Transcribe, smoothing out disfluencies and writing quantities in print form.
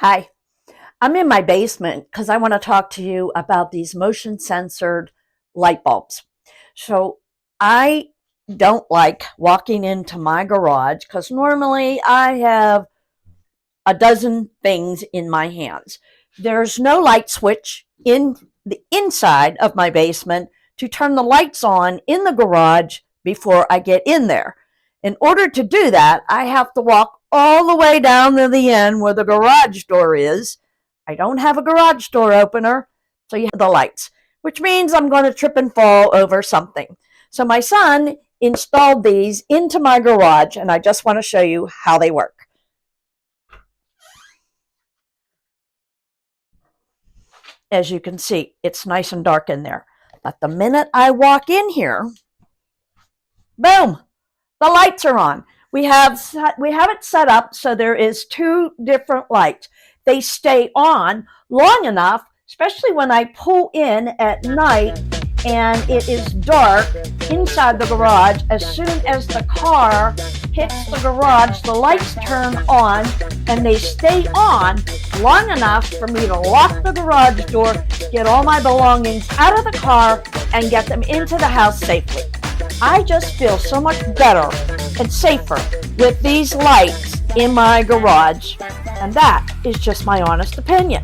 Hi, I'm in my basement because I want to talk to you about these motion censored light bulbs. So I don't like walking into my garage because normally I have a dozen things in my hands. There's no light switch in the inside of my basement to turn the lights on in the garage before I get in there. In order to do that, I have to walk all the way down to the end where the garage door is. I don't have a garage door opener, so you have the lights, which means I'm going to trip and fall over something. So my son installed these into my garage, and I just want to show you how they work. As you can see, it's nice and dark in there. But the minute I walk in here, boom, the lights are on. We have it set up so there is two different lights. They stay on long enough, especially when I pull in at night and it is dark inside the garage. As soon as the car hits the garage, the lights turn on and they stay on long enough for me to lock the garage door, get all my belongings out of the car, and get them into the house safely. I just feel so much better and safer with these lights in my garage, and that is just my honest opinion.